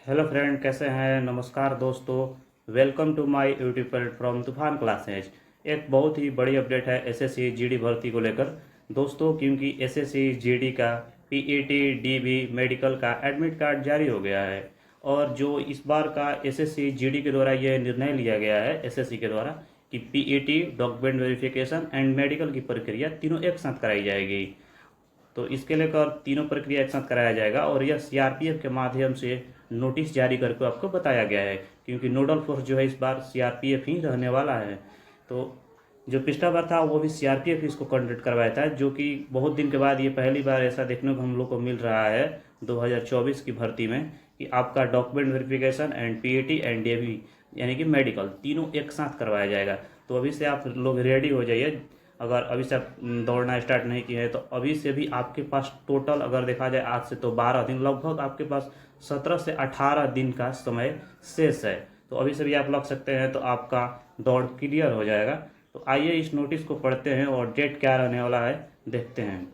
Hello friend, कैसे हैं? नमस्कार दोस्तों, welcome to my YouTube platform Toofan classes. एक बहुत ही बड़ी अपडेट है एसएससी जीडी भर्ती को लेकर दोस्तों, क्योंकि एसएससी जीडी का पीईटी डीबी मेडिकल का एडमिट कार्ड जारी हो गया है। और जो इस बार का एसएससी जीडी के द्वारा यह निर्णय लिया गया है एसएससी के द्वारा कि PET document verification and medical की प्रक्रिया तीनों एक साथ कराई जाएगी। तो इसके लेकर तीनों प्रक्रिया एक साथ कराया जाएगा और यह सीआरपीएफ के माध्यम से नोटिस जारी करके आपको बताया गया है, क्योंकि नोडल फोर्स जो है इस बार सीआरपीएफ ही रहने वाला है। तो जो पिछला बार था वो भी सीआरपीएफ इसको कंडक्ट करवाया था, जो कि बहुत दिन के बाद ये पहली बार ऐसा देखने को हम लोग को मिल रहा है 2024 की भर्ती में कि आपका document verification and PAT and DAV यानी कि मेडिकल तीनों एक साथ करवाया जाएगा। तो अभी से आप लोग रेडी हो जाइए। अगर अभी से आप दौड़ना स्टार्ट नहीं किए हैं तो अभी से भी आपके पास टोटल अगर देखा जाए आज से तो 12 दिन, लगभग आपके पास 17 से 18 दिन का समय शेष है। तो अभी से भी आप लग सकते हैं तो आपका दौड़ क्लियर हो जाएगा। तो आइए इस नोटिस को पढ़ते हैं और डेट क्या रहने वाला है देखते हैं।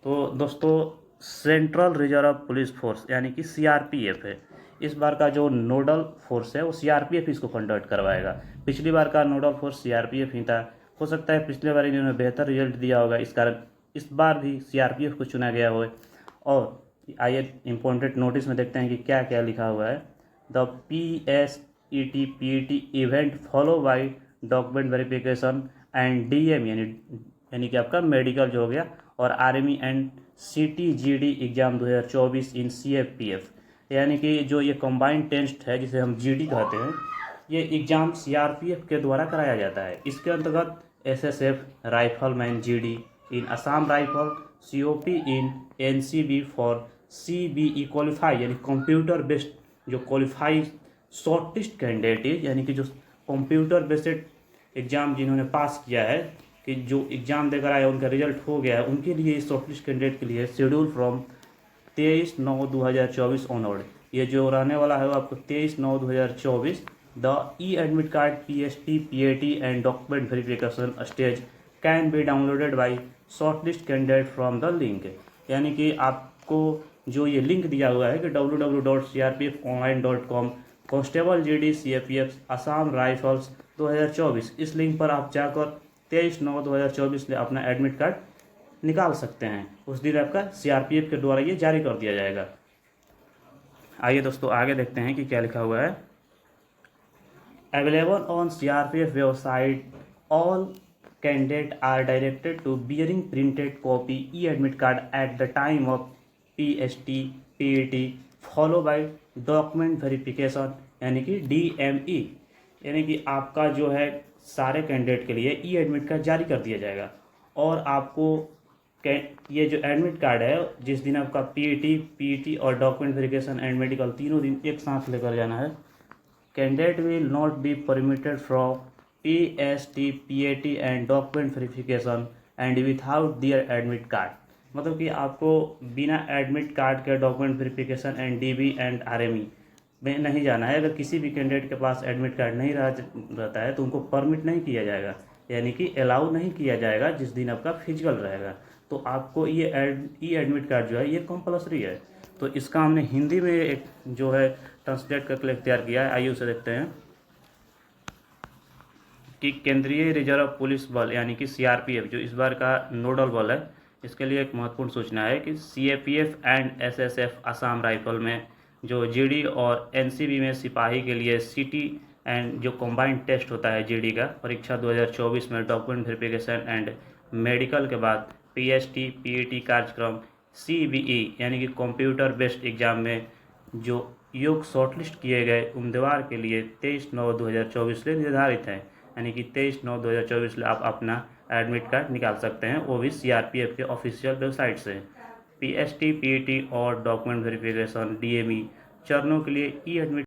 तो दोस्तों, सेंट्रल रिजर्व पुलिस फोर्स यानी कि सीआरपीएफ है। इस बार का जो नोडल फोर्स है वो सीआरपीएफ इसको कंडक्ट करवाएगा। पिछली बार का नोडल फोर्स सीआरपीएफ ही था। हो सकता है पिछले बार इन्होंने बेहतर रिजल्ट दिया होगा, इस कारण इस बार भी सीआरपीएफ को चुना गया हो। और आइए इम्पोर्टेंट नोटिस में देखते हैं कि क्या क्या लिखा हुआ है। The PSET PET event follow by document verification and DM यानी कि आपका मेडिकल जो हो गया, और army and CTGD exam 2024 in CFPF यानी कि जो ये कंबाइंड टेस्ट है जिसे हम जीडी कहते हैं, ये एग्ज़ाम सीआरपीएफ के द्वारा कराया जाता है। इसके अंतर्गत SSF rifleman GD in Assam rifle, COP in NCB for CBE qualify यानी कंप्यूटर बेस्ड जो क्वालिफाई शॉर्टलिस्ट कैंडिडेट यानी कि जो कंप्यूटर बेस्ड एग्ज़ाम जिन्होंने पास किया है, कि जो एग्ज़ाम देकर आए उनका रिजल्ट हो गया है, उनके लिए इस शॉर्टलिस्ट कैंडिडेट के लिए शेड्यूल फ्रॉम 23/9/2024 ऑनवर्ड ये जो रहने वाला है वो आपको 23/9/2024 the e admit card PST PAT and document verification stage can be downloaded by shortlist candidate from the link. यानी कि आपको जो ये लिंक दिया हुआ है कि www.crpfonline.com constable GD CAPF Assam rifles 2024, इस लिंक पर आप जाकर 23/9/2024 में अपना एडमिट कार्ड निकाल सकते हैं। उस दिन आपका सीआरपीएफ के द्वारा ये जारी कर दिया जाएगा। आइए दोस्तों आगे देखते हैं कि क्या लिखा हुआ है। Available on CRPF website, all candidate are directed to bearing printed copy e admit card at the time of PST PET follow by document verification यानी कि डीएमई। यानी कि आपका जो है सारे कैंडिडेट के लिए ई एडमिट कार्ड जारी कर दिया जाएगा। और आपको ये जो एडमिट कार्ड है जिस दिन आपका पीईटी और डॉक्यूमेंट वेरिफिकेशन एंड मेडिकल तीनों दिन एक साथ लेकर जाना है। Candidate will not be permitted from PST PAT and document verification and without their admit card. मतलब कि आपको बिना एडमिट कार्ड के document verification and DB and RME में नहीं जाना है। अगर किसी भी कैंडिडेट के पास एडमिट कार्ड नहीं रहता है तो उनको परमिट नहीं किया जाएगा, यानी कि अलाउ नहीं किया जाएगा जिस दिन आपका फिजिकल रहेगा। तो आपको ये ई एडमिट कार्ड जो है ये कंपलसरी है। तो इसका हमने हिंदी में एक जो है ट्रांसलेट करके तैयार किया है, आइए उसे देखते हैं। कि केंद्रीय रिजर्व पुलिस बल यानी कि सीआरपीएफ जो इस बार का नोडल बल है, इसके लिए एक महत्वपूर्ण सूचना है कि CAPF and SSF Assam rifle में जो जीडी और एनसीबी में सिपाही के लिए सीटी एंड जो कंबाइंड टेस्ट होता है जीडी का परीक्षा 2024 में डॉक्यूमेंट वेरिफिकेशन एंड मेडिकल के बाद पीएसटी पीईटी कार्यक्रम सीबीई यानी कि कंप्यूटर बेस्ड एग्जाम में जो योग्य शॉर्टलिस्ट किए गए उम्मीदवार के लिए 23/9/2024 से निर्धारित है। यानी कि 23/9/2024 में आप अपना एडमिट कार्ड निकाल सकते हैं, वो भी सीआरपीएफ के ऑफिशियल वेबसाइट से। पीएसटी पीईटी और डॉक्यूमेंट वेरिफिकेशन डीएमई चरणों के लिए ई एडमिट